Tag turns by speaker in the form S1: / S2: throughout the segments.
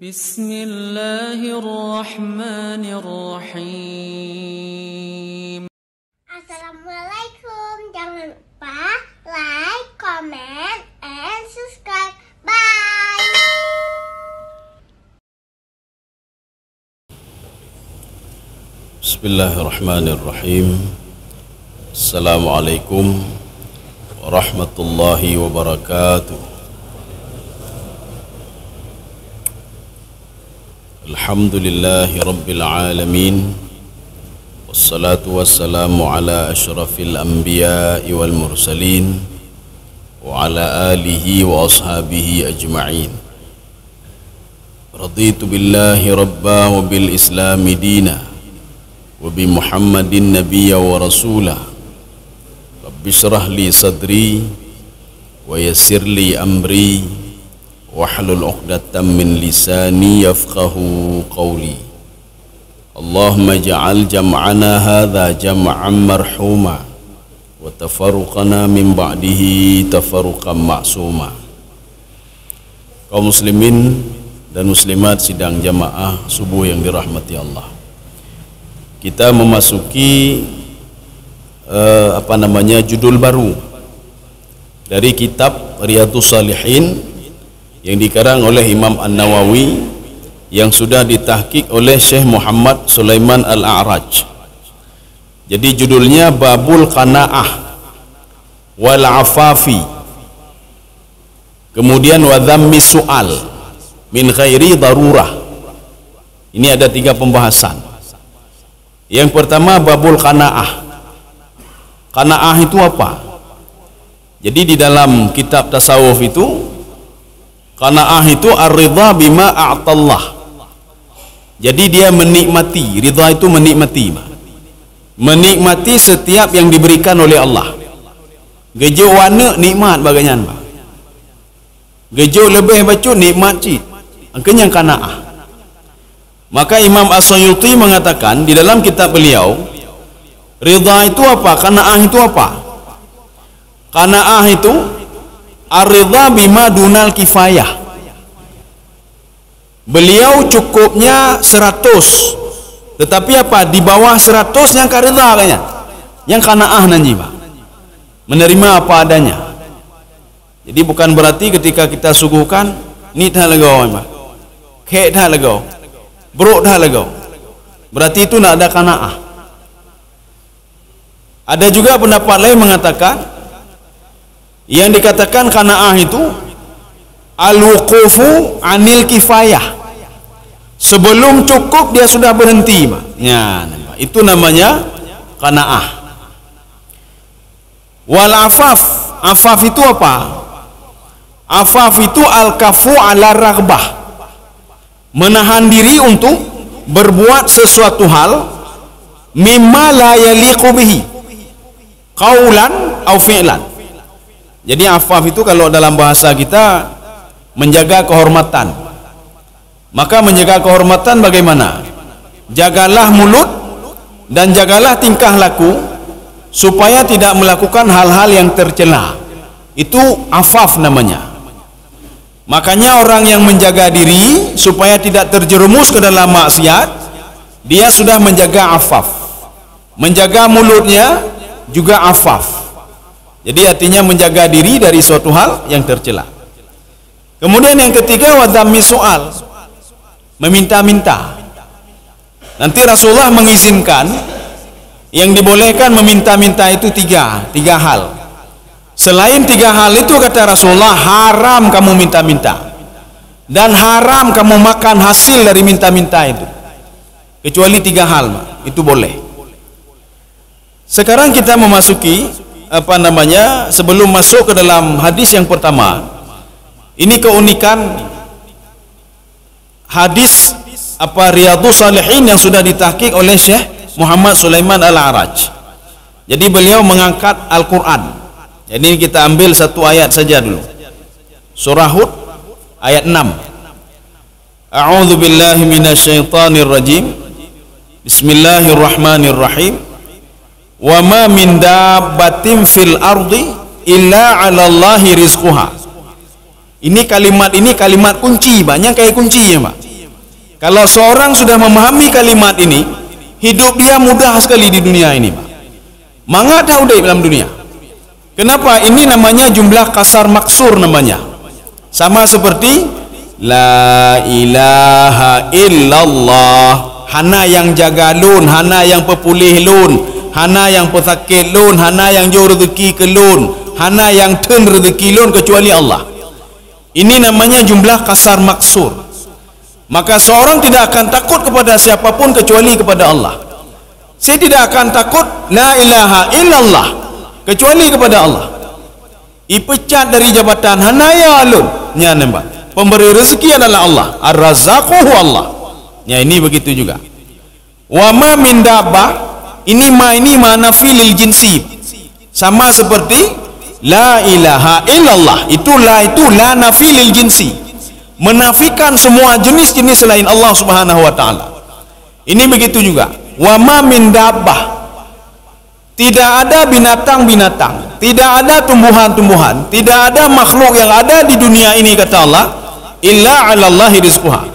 S1: Bismillahirrahmanirrahim.
S2: Assalamualaikum. Jangan lupa like, comment, and subscribe. Bye.
S3: Bismillahirrahmanirrahim. Assalamualaikum warahmatullahi wabarakatuh. Alhamdulillahi rabbil alamin. Wassalatu wassalamu ala ashrafil anbiya'i wal mursalin wa ala alihi wa ashabihi ajma'in. Raditu billahi rabba wa bil islami dina wa bi Muhammadin nabiyya wa rasulah. Rabbi shrah li sadri wa yassir li amri wahlul 'uqdatam min lisani yafqahu qawli. Allahumma ja'al jam'ana hadha jam'an marhuma wa tafarruqana min ba'dihi tafarruqan ma'suma. Kaum muslimin dan muslimat sidang jamaah subuh yang dirahmati Allah, kita memasuki judul baru dari kitab Riyadhus Shalihin yang dikarang oleh Imam An-Nawawi yang sudah ditahqiq oleh Syekh Muhammad Sulaiman Al-A'raj. Jadi judulnya Babul Qanaah wal Afafi, kemudian wa dhammi su'al min ghairi darurah. Ini ada 3 pembahasan. Yang pertama Babul Qanaah. Qanaah itu apa? Jadi di dalam kitab tasawuf itu, qanaah itu ar-ridha bima a'tallah. Jadi dia menikmati, ridha itu menikmati. Menikmati setiap yang diberikan oleh Allah. Gejo warna nikmat bagian. Gejo lebih bacu nikmat cik. Angkanya qanaah. Maka Imam As-Suyuti mengatakan di dalam kitab beliau, ridha itu apa? Qanaah itu apa? Qanaah itu ar-ridha bima dunal kifayah. Beliau cukupnya 100, tetapi apa? Di bawah 100 yang karidha kayaknya. Yang qanaah nanti, Pak. Menerima apa adanya. Jadi bukan berarti ketika kita suguhkan ni dah legau, Pak. Kek dah legau. Brok dah legau. Berarti itu nak ada qanaah. Ada juga pendapat lain mengatakan yang dikatakan qanaah itu al-wuqufu anil kifayah. Sebelum cukup dia sudah berhenti, Pak. Ya, itu namanya qanaah. Wal afaf, afaf itu apa? Afaf itu al-kafu ala raghbah. Menahan diri untuk berbuat sesuatu hal mimma la yaliqu bihi qaulan au fi'lan. Jadi afaf itu kalau dalam bahasa kita menjaga kehormatan. Maka menjaga kehormatan bagaimana? Jagalah mulut dan jagalah tingkah laku supaya tidak melakukan hal-hal yang tercela. Itu afaf namanya. Makanya orang yang menjaga diri supaya tidak terjerumus ke dalam maksiat, dia sudah menjaga afaf. Menjaga mulutnya juga afaf. Jadi artinya menjaga diri dari suatu hal yang tercela. Kemudian yang ketiga wa dhammi su'al, meminta-minta. Nanti Rasulullah mengizinkan yang dibolehkan meminta-minta itu tiga hal. Selain 3 hal itu kata Rasulullah, haram kamu minta-minta dan haram kamu makan hasil dari minta-minta itu. Kecuali 3 hal, itu boleh. Sekarang kita memasuki sebelum masuk ke dalam hadis yang pertama. Ini keunikan hadis Riyadhus Shalihin yang sudah ditahqiq oleh Syekh Muhammad Sulaiman Al-A'raj. Jadi beliau mengangkat Al-Qur'an. Jadi kita ambil satu ayat saja dulu. Surah Hud ayat 6. A'udzu billahi minasyaitonir rajim. Bismillahirrahmanirrahim. Wa ma min dabbatin fil ardi illa 'alallahi rizquha. Ini kalimat kunci, banyak kayak kunci ya, Pak. Kalau seorang sudah memahami kalimat ini, hidup dia mudah sekali di dunia ini, Pak. Mangga dah udah dalam dunia. Kenapa? Ini namanya jumlah kasar maksur namanya. Sama seperti la ilaha illallah. Hana yang jaga lun, hana yang pepulih lun, hana yang pesakit lun, hana yang jauh rezeki ke lun, hana yang turn rezeki lun kecuali Allah. Ini namanya jumlah kasar maksur. Maka seorang tidak akan takut kepada siapapun kecuali kepada Allah. Saya tidak akan takut la ilaha illallah kecuali kepada Allah. Ipecat dari jabatan hanaya alun nya nembak. Pemberi rezeki adalah Allah. Ar-Razzaqu Allah. Ya, ini begitu juga. Wa ma min dabbah, ini ma nafilil jinsi. Sama seperti la ilaha illallah. Itu la nafilil jinsi. Menafikan semua jenis-jenis selain Allah Subhanahu wa taala. Ini begitu juga. Wa ma min dabbah. Tidak ada binatang-binatang, tidak ada tumbuhan-tumbuhan, tidak ada makhluk yang ada di dunia ini, kata Allah, illa 'alallahi rizquha.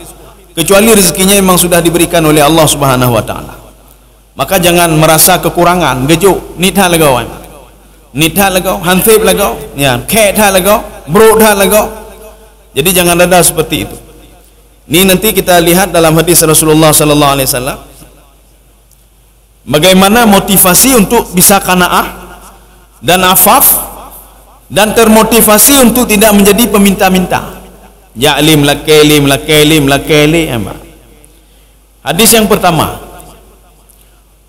S3: Kecuali rezekinya memang sudah diberikan oleh Allah Subhanahu wa taala. Maka jangan merasa kekurangan, gejuk, nitha lagau. Nitha lagau, hansip lagau, ya, kek tha lagau, bro tha lagau. Jadi jangan ada seperti itu. Ini nanti kita lihat dalam hadis Rasulullah sallallahu alaihi wasallam bagaimana motivasi untuk bisa qanaah dan afaf dan termotivasi untuk tidak menjadi peminta-minta. Ya'lim lakelim Hadis yang pertama.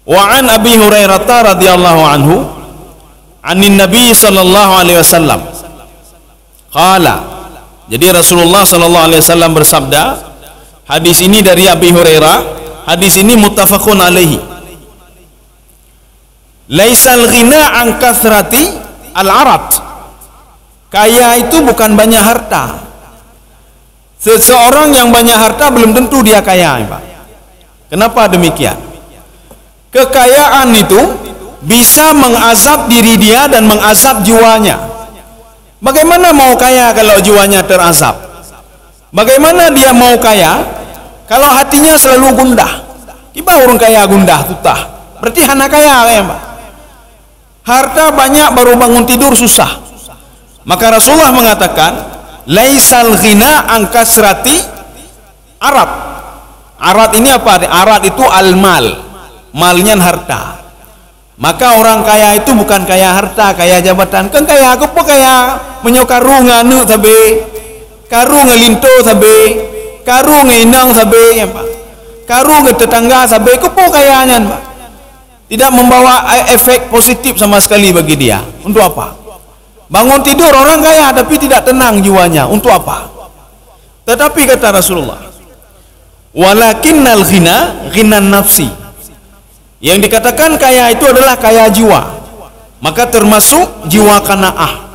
S3: Wa an Abi Hurairah radhiyallahu anhu anin Nabi sallallahu alaihi wasallam qala. Jadi Rasulullah sallallahu alaihi wasallam bersabda, hadis ini dari Abi Hurairah, hadis ini muttafaqun alaihi. Laisal ghina an kathrati al-arat. Kaya itu bukan banyak harta. Seseorang yang banyak harta belum tentu dia kaya, Pak. Kenapa demikian? Kekayaan itu bisa mengazab diri dia dan mengazab jiwanya. Bagaimana mau kaya kalau jiwanya terazab? Bagaimana dia mau kaya kalau hatinya selalu gundah? Tiba orang kaya gundah tutah. Berarti hana kaya ya, Pak. Harta banyak baru bangun tidur susah. Maka Rasulullah mengatakan, laisal ghina an kasrati arat. Arat ini apa? Arat itu al-mal. Malnya harta. Maka orang kaya itu bukan kaya harta, kaya jabatan. Kan kaya aku pun kaya menyokaru nganu sabe, karu ngelinto sabe, karu nginang sabe, ya, Pak. Karu ke tetangga sabe, aku pun kayanya, Pak. Tidak membawa efek positif sama sekali bagi dia. Untuk apa? Bangun tidur orang kaya tapi tidak tenang jiwanya. Untuk apa? Tetapi kata Rasulullah, walakinnal ghina ghinan nafsi. Yang dikatakan kaya itu adalah kaya jiwa. Maka termasuk jiwa qanaah,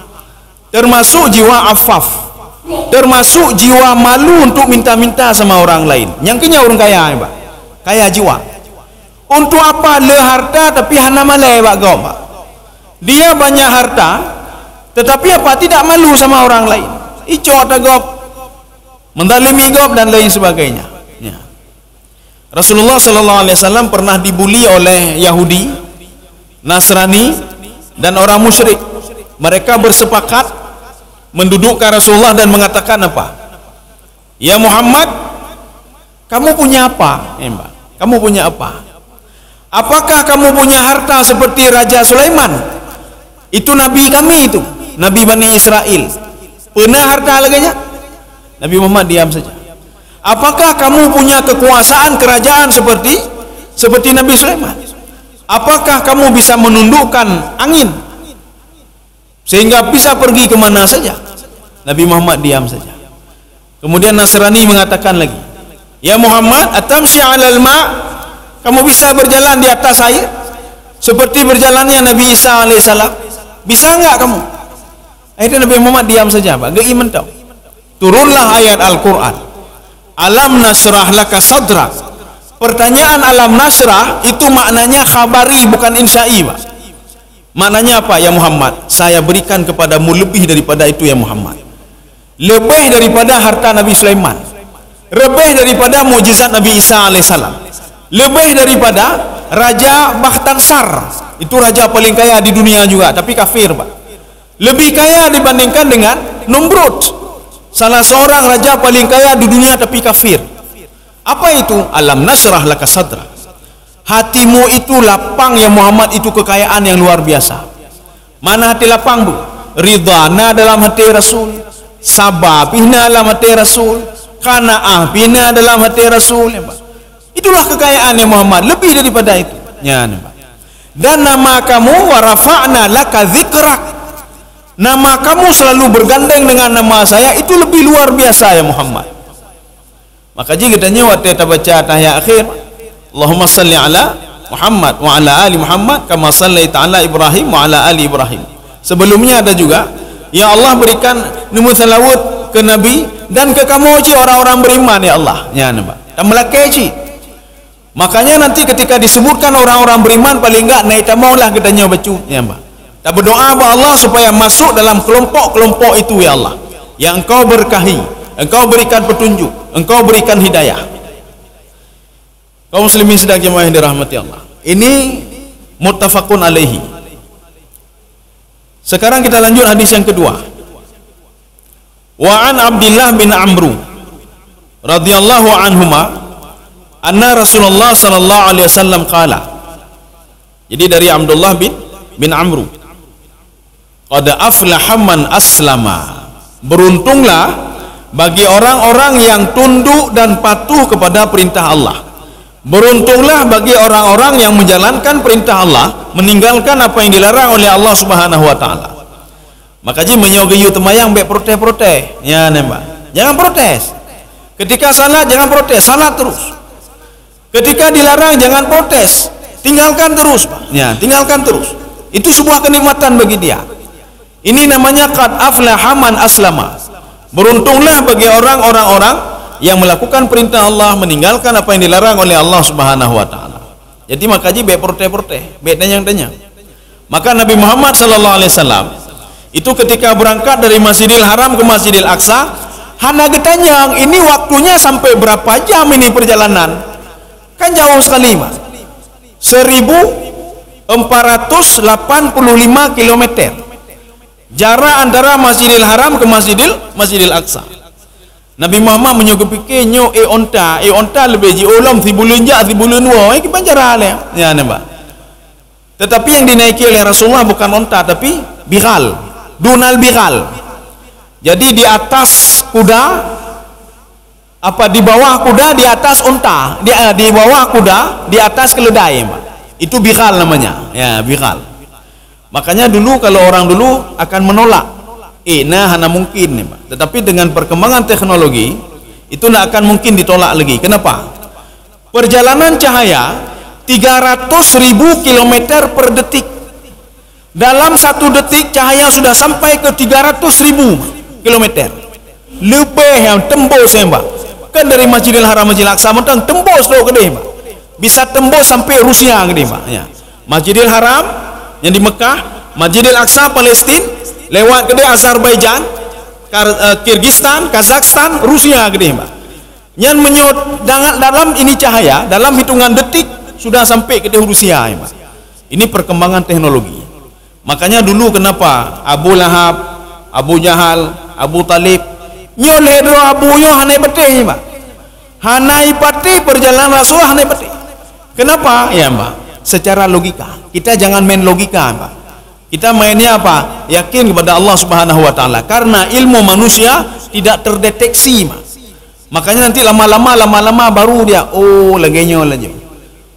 S3: termasuk jiwa afaf, termasuk jiwa malu untuk minta-minta sama orang lain. Yang kenya orang kaya, Pak. Kaya jiwa. Untuk apa le harta tapi hana malai, Pak, gau, Pak. Dia banyak harta tetapi apa? Tidak malu sama orang lain. Ico atagop, mendalimi gop dan lain sebagainya. Ya. Rasulullah sallallahu alaihi wasallam pernah dibuli oleh Yahudi, Nasrani dan orang musyrik. Mereka bersepakat mendudukkan Rasulullah dan mengatakan apa? Ya Muhammad, kamu punya apa? Mbak, kamu punya apa? Apakah kamu punya harta seperti Raja Sulaiman? Itu nabi kami itu, Nabi Bani Israel. Pernah harta lagi? Nabi Muhammad diam saja. Apakah kamu punya kekuasaan kerajaan seperti Nabi Sulaiman? Apakah kamu bisa menundukkan angin sehingga bisa pergi kemana saja? Nabi Muhammad diam saja. Kemudian Nasrani mengatakan lagi, ya Muhammad, atamshi 'alal ma', kamu bisa berjalan di atas air seperti berjalannya Nabi Isa alaihissalam? Bisa enggak kamu? Akhirnya Nabi Muhammad diam saja, Pak. Gak iman tahu. Turunlah ayat Al-Quran. Alam nasrah laka sadrak. Pertanyaan alam nasrah itu maknanya khabari, bukan insya'i, Pak. Maknanya apa? Ya Muhammad, saya berikan kepadamu lebih daripada itu ya Muhammad. Lebih daripada harta Nabi Sulaiman. lebih daripada mukjizat Nabi Isa alaihissalam, lebih daripada Raja Bakhtansar, itu raja paling kaya di dunia juga, tapi kafir, Pak. Lebih kaya dibandingkan dengan Numrud, salah seorang raja paling kaya di dunia tapi kafir. Apa itu? Alam nasrah laka sadra. Hatimu itu lapang ya Muhammad, itu kekayaan yang luar biasa. Mana hati lapang, Bu? Ridana dalam hati Rasul, sabar pina dalam hati Rasul, qanaah pina dalam hati Rasul, ya, Pak. Itulah kekayaan ya Muhammad, lebih daripada itu. Ya, Pak. Dan nama kamu wa rafa'na laka dzikrak. Nama kamu selalu bergandeng dengan nama saya, itu lebih luar biasa ya Muhammad. Maka jika ditanya waktu kita baca tahiyat akhir, Allahumma salli ala Muhammad wa ala ali Muhammad kama sallaita ala Ibrahim wa ala ali Ibrahim. Sebelumnya ada juga, ya Allah berikan numur salawat ke Nabi dan ke kamu ji orang-orang beriman ya Allah. Ya nampak. Dan melaki. Makanya nanti ketika disebutkan orang-orang beriman, paling enggak naik tamaulah katanya baca. Ya nampak. Tak berdoa kepada Allah supaya masuk dalam kelompok-kelompok itu ya Allah, yang Engkau berkahi, Engkau berikan petunjuk, Engkau berikan hidayah. Kaum muslimin sedang jemaah yang dirahmati Allah, ini muttafaqun alaihi. Sekarang kita lanjut hadis yang kedua. Wa an Abdullah bin Amru radhiyallahu anhuma anna Rasulullah sallallahu alaihi wasallam qala. Jadi dari Abdullah bin Amru, qad aflaha man aslama. Beruntunglah bagi orang-orang yang tunduk dan patuh kepada perintah Allah. Beruntunglah bagi orang-orang yang menjalankan perintah Allah, meninggalkan apa yang dilarang oleh Allah Subhanahu wa taala. Maka ji menyogayu temayang baik protes-protes. Ya nembak. Jangan protes. Ketika salat jangan protes, salat terus. Ketika dilarang jangan protes, tinggalkan terus, Pak. Ya, tinggalkan terus. Itu sebuah kenikmatan bagi dia. Ini namanya qad aflaha man aslama. Beruntunglah bagi orang-orang yang melakukan perintah Allah, meninggalkan apa yang dilarang oleh Allah Subhanahu wa taala. Jadi makaji baik protes-protes, baik tanya-tanya. Maka Nabi Muhammad sallallahu alaihi wasallam itu ketika berangkat dari Masjidil Haram ke Masjidil Aqsa, hana getanyang, ini waktunya sampai berapa jam ini perjalanan? Kan jauh sekali, Mas. 1485 km. Jarak antara Masjidil Haram ke Masjidil Aqsa. Nabi Muhammad menyuguh fikir nyo onta lebih ji olam tibulun ja tibulun wa iki panjara le. Ya nampak. Tetapi yang dinaiki oleh Rasulullah bukan onta tapi bighal, dunal bighal. Jadi di atas kuda, apa di bawah kuda, di atas unta, di bawah kuda, di atas keledai, Pak. Itu bighal namanya. Ya, bighal. Makanya dulu kalau orang dulu akan menolak, hana mungkin nih, Pak. Tetapi dengan perkembangan teknologi itu tidak akan mungkin ditolak lagi. Kenapa? Perjalanan cahaya 300.000 km per detik. Dalam 1 detik cahaya sudah sampai ke 300.000 km. Lebih yang tembus ya, Pak. Kan dari Masjidil Haram Masjidil Aqsa mentang tembus loh gede, Pak. Bisa tembus sampai Rusia gede, Pak. Ya. Masjidil Haram yang di Mekah, Masjidil Aqsa Palestina, lewat gede Azerbaijan, Kyrgyzstan, Kazakhstan, Rusia gede, Pak. Yang menyot dalam ini cahaya dalam hitungan detik sudah sampai ke Rusia, ya, Pak. Ini perkembangan teknologi. Makanya dulu kenapa Abu Lahab, Abu Jahal, Abu Talib nyoleh do Abu yo hanai betih, Pak. Hanai pati perjalanan Rasulullah hanai pati. Kenapa? Ya, Pak. Secara logika. Kita jangan main logika, Pak. Kita mainnya apa? Yakin kepada Allah Subhanahu wa taala. Karena ilmu manusia tidak terdeteksi, Pak. Makanya nanti lama-lama baru dia lagi.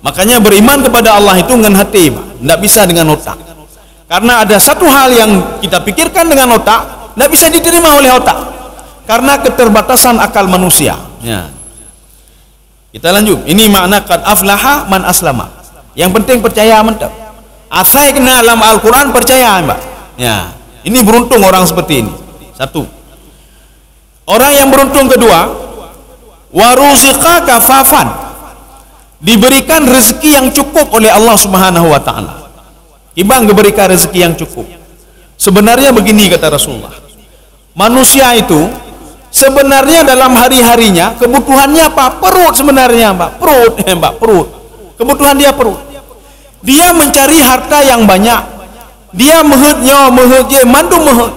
S3: Makanya beriman kepada Allah itu dengan hati, Pak. Tidak bisa dengan otak. Karena ada satu hal yang kita pikirkan dengan otak, tidak bisa diterima oleh otak. Karena keterbatasan akal manusia. Ya. Kita lanjut. Ini makna qad aflaha man aslama. Yang penting percaya mantap. Asal kena dalam Al-Quran percaya, Mbak. Ya. Ini beruntung orang seperti ini. Satu. Orang yang beruntung kedua, waruziqa kafafan. Diberikan rezeki yang cukup oleh Allah Subhanahu wa taala. Ibang diberikan rezeki yang cukup. Sebenarnya begini kata Rasulullah. Manusia itu sebenarnya dalam hari-harinya kebutuhannya apa? Perut sebenarnya, Mbak. Perut, Mbak, perut. Kebutuhan dia perut. Dia mencari harta yang banyak. Dia mehutnya, mandu mehut.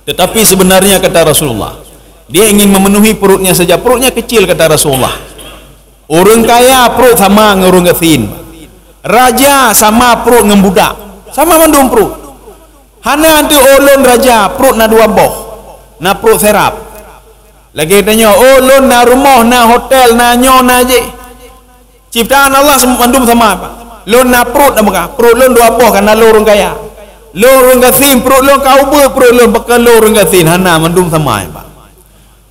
S3: Tetapi sebenarnya kata Rasulullah, dia ingin memenuhi perutnya saja. Perutnya kecil kata Rasulullah. Orang kaya perut sama dengan orang gasin. Raja sama perut dengan budak. Sama mandum perut. Hana nanti olon raja perut na dua boh. Na perut serap. Lagi tanya olon na rumah na hotel na nyo na je. Ciptaan Allah mandum sama apa? Lon na perut na baka. Perut lon dua boh karena lo orang kaya. Lo orang gasin perut lo kau ber perut lo bakal lo orang gasin hana mandum sama apa?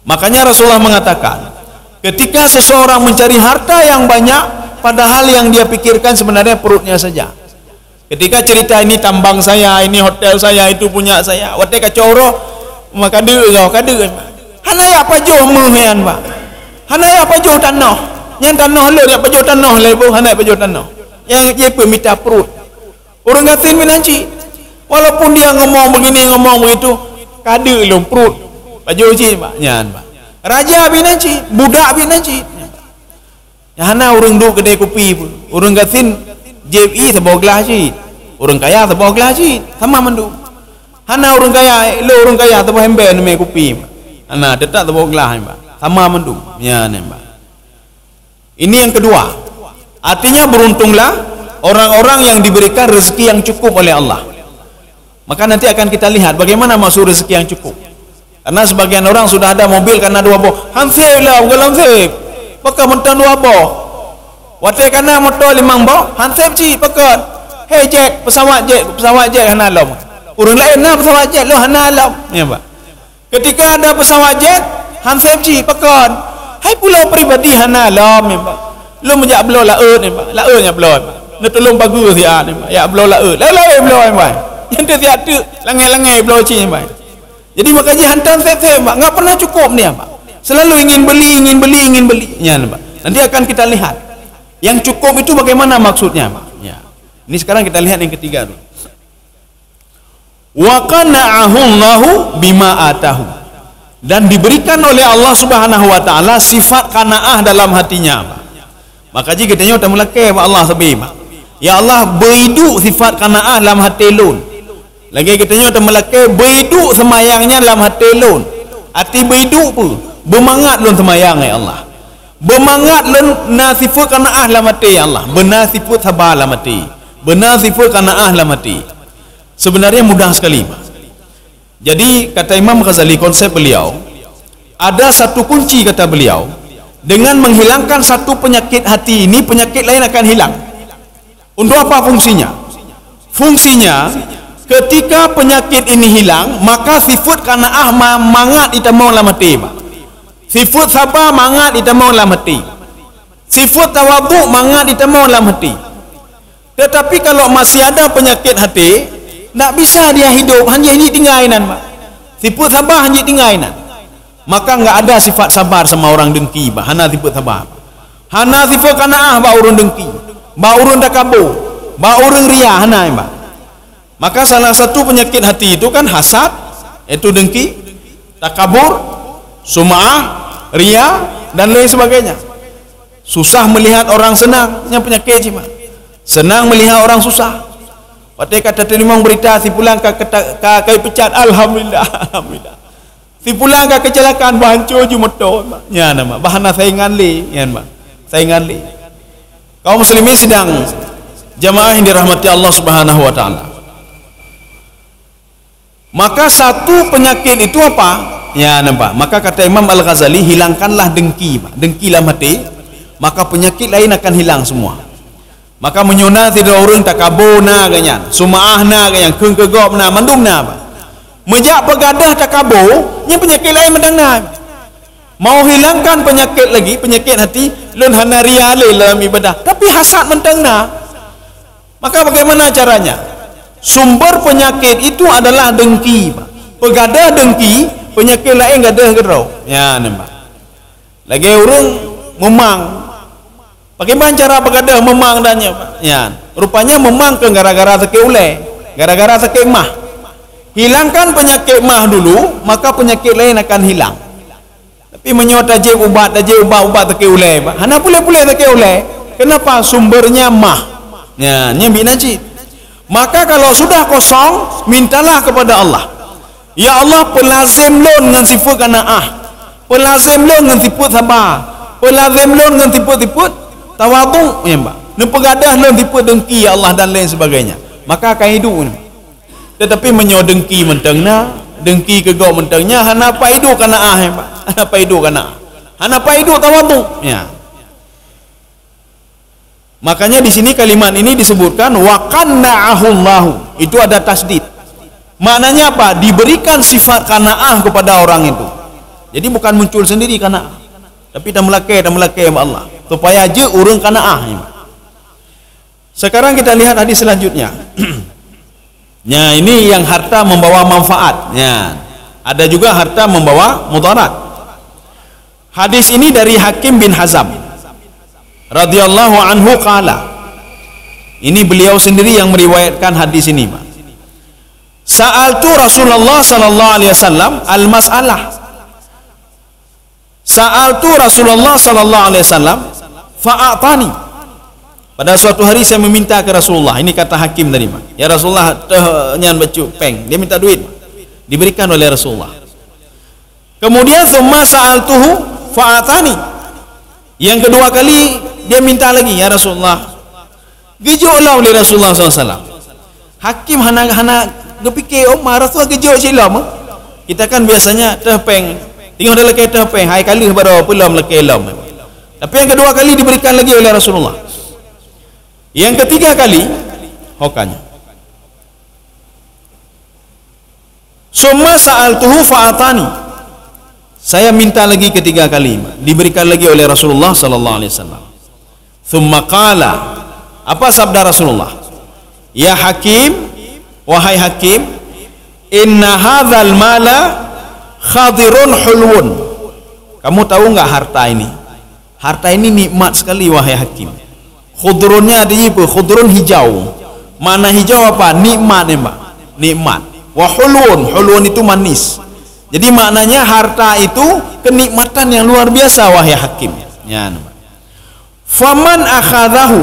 S3: Makanya Rasulullah mengatakan, ketika seseorang mencari harta yang banyak, padahal yang dia pikirkan sebenarnya perutnya saja. Ketika cerita ini tambang saya, ini hotel saya, itu punya saya, wate kacoro, maka kau kade. Hana ya apa jauh mehean pak? Hana ya apa jauh tanah? Yang tanah lo ya apa jauh tanah lebo? Hana apa jauh tanah? Yang dia peminta perut. Orang gatin binanci. Walaupun dia ngomong begini, ngomong begitu, kade lo perut. Baju cik pak, nyan pak. Raja binanci, budak binanci. Ya hana orang duk kedai kopi pun. Orang gatin JI sebawa gelas cik. Orang kaya sebawa gelas cik. Sama mandu. Hana orang kaya, lo orang kaya sebawa ember nama kopi. Hana tetap sebawa gelas pak. Sama mandu. Nyan pak. Ini yang kedua. Artinya beruntunglah orang-orang yang diberikan rezeki yang cukup oleh Allah. Maka nanti akan kita lihat bagaimana maksud rezeki yang cukup. Karena sebagian orang sudah ada mobil karena dua boh. Hansip lah, bukan hansip. Pakai motor dua boh. Waktu karena motor limang boh, hansip cik pakai. Hey jet, pesawat jet hana alam. Orang lain na pesawat jet lo hana alam. Ya pak. Ketika ada pesawat jet, hansip cik pakai. Hai pulau peribadi hana alam ya pak. Lo menjak belau laut ya pak. Lautnya belau ya pak. Nak tolong bagus ya pak. Ya belau laut. Laut belau ya pak. Yang tu siap tu langai-langai belau cik ya pak. Jadi makanya hantam saya pak, enggak pernah cukup ni pak. Selalu ingin beli. Ya pak. Nanti akan kita lihat. Yang cukup itu bagaimana maksudnya pak. Ya. Ini sekarang kita lihat yang ketiga dulu. Wa qana'ahu Allahu bima atahu. Dan diberikan oleh Allah Subhanahu wa taala sifat qanaah dalam hatinya pak. Maka jika kita nyata melake pak Allah sabi pak. Ya Allah beridu sifat qanaah dalam hati lun. Lagi kita nyata melake beridu semayangnya dalam hati lun. Hati beridu pun bermangat lun semayang ya Allah. Bermangat lun nasifut qanaah dalam hati ya Allah. Bernasifut sabar dalam hati. Bernasifut qanaah dalam hati. Sebenarnya mudah sekali pak. Jadi kata Imam Ghazali, konsep beliau ada satu kunci kata beliau. Dengan menghilangkan satu penyakit hati ini, penyakit lain akan hilang. Untuk apa fungsinya? Fungsinya ketika penyakit ini hilang, maka sifat qanaah mangat ditemau dalam hati pak. Sifat sabar mangat ditemau dalam hati. Sifat tawaduk mangat ditemau dalam hati. Tetapi kalau masih ada penyakit hati, tak bisa dia hidup hanya ini tinggalkan pak. Sifat sabar hanya tinggalkan. Maka enggak ada sifat sabar sama orang dengki pak. Hana sifat sabar. Hana sifat qanaah ba urun dengki. Ba urun takabur. Ba urun ria hana pak. Maka salah satu penyakit hati itu kan hasad, itu dengki, takabur, sum'ah, ria dan lain sebagainya. Susah melihat orang senang, yang penyakit cik pak. Senang melihat orang susah. Waktu kata terima berita si pulang ke pecat, alhamdulillah, alhamdulillah. Si pulang ke kecelakaan bahancur je motor. Ya nama, bahana saingan li, ya nama, saingan li. Kaum muslimin sedang jamaah yang dirahmati Allah Subhanahu wa taala. Maka satu penyakit itu apa? Ya nampak. Maka kata Imam Al-Ghazali, hilangkanlah dengki, dengki dalam hati, maka penyakit lain akan hilang semua. Maka menyona tidak orang takabur na ganyan, sum'ah na ganyan, keung kegop na, mandum na apa. Mejak pegadah takabur, nya penyakit lain medang na. Mau hilangkan penyakit lagi, penyakit hati, lun hana ria dalam ibadah, tapi hasad mentang na. Maka bagaimana caranya? Sumber penyakit itu adalah dengki. Pegadah dengki, penyakit lain gadah gerau. Ya nampak. Lagi orang memang. Bagaimana cara pegadah memang dannya? Ya, rupanya memang ke gara-gara sakit ulai, gara-gara sakit mah. Hilangkan penyakit mah dulu, maka penyakit lain akan hilang. Tapi menyo tajib ubat tak ulai. Hana boleh tak ulai. Kenapa? Sumbernya mah. Ya, nyambi najis. Maka kalau sudah kosong, mintalah kepada Allah. Ya Allah, pelazim lon dengan sifat qanaah. Pelazim lon dengan sifat sabar. Pelazim lon dengan sifat tawadhu, ya mbak. Nepegadah lon sifat dengki ya Allah dan lain sebagainya. Maka akan hidup ni. Tetapi menyo dengki mentengna, dengki kegok mentengnya, hana apa hidup qanaah, ya mbak. Hana apa hidup qanaah. Hana apa hidup tawadhu, ya. Makanya di sini kalimat ini disebutkan wa qanna'ahullahu. Itu ada tasdid. Maknanya apa? Diberikan sifat qanaah kepada orang itu. Jadi bukan muncul sendiri qanaah. Tapi dah melakai sama Allah. Supaya je urang qanaah. Sekarang kita lihat hadis selanjutnya. Ya, ini yang harta membawa manfaat. Ya. Ada juga harta membawa mudarat. Hadis ini dari Hakim bin Hazam radhiyallahu anhu qala. Ini beliau sendiri yang meriwayatkan hadis ini, Pak. Sa'altu Rasulullah sallallahu alaihi wasallam al-mas'alah. Sa'altu Rasulullah sallallahu alaihi wasallam fa'atani. Pada suatu hari saya meminta ke Rasulullah. Ini kata Hakim tadi, Pak. Ya Rasulullah, nyan bacu peng. Dia minta duit. Diberikan oleh Rasulullah. Kemudian thumma sa'altuhu fa'atani. Yang kedua kali dia minta lagi, ya Rasulullah. Gejoklah oleh Rasulullah SAW. Hakim hana ngepikir, Rasulullah gejok silam. Kita kan biasanya terpeng. Tengok dah lekai terpeng. Hai kali baru belum lekai lam. Tapi yang kedua kali diberikan lagi oleh Rasulullah. Yang ketiga kali, hokanya. Summa sa'altuhu fa'atani. Saya minta lagi ketiga kali, diberikan lagi oleh Rasulullah sallallahu alaihi wasallam. Thumma qala, apa sabda Rasulullah? Ya Hakim, wahai Hakim, inna hadzal mala khadirun hulwun. Kamu tahu enggak harta ini? Harta ini nikmat sekali, wahai Hakim. Khudrunnya ada apa? Khudrun hijau. Mana hijau apa? Nikmat, ya, Mbak. Nikmat. Wa hulwun itu manis. Jadi maknanya harta itu kenikmatan yang luar biasa, wahai Hakim. Ya. Faman akhadahu,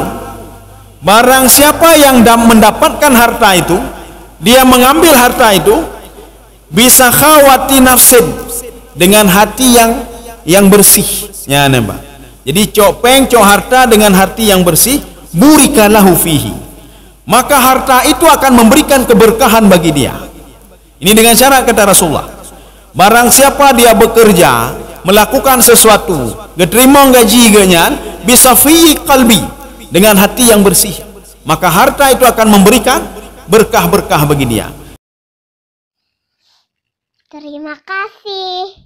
S3: barang siapa yang mendapatkan harta itu, dia mengambil harta itu, bisa khawati nafsin, dengan hati yang bersih. Ya, Mbak. Jadi cok harta dengan hati yang bersih, burikalahu fihi. Maka harta itu akan memberikan keberkahan bagi dia. Ini dengan syarat, kata Rasulullah. Barang siapa dia bekerja, melakukan sesuatu, diterima gaji ganyan, bisa fi qalbi, dengan hati yang bersih, maka harta itu akan memberikan berkah-berkah bagi dia.
S2: Terima kasih.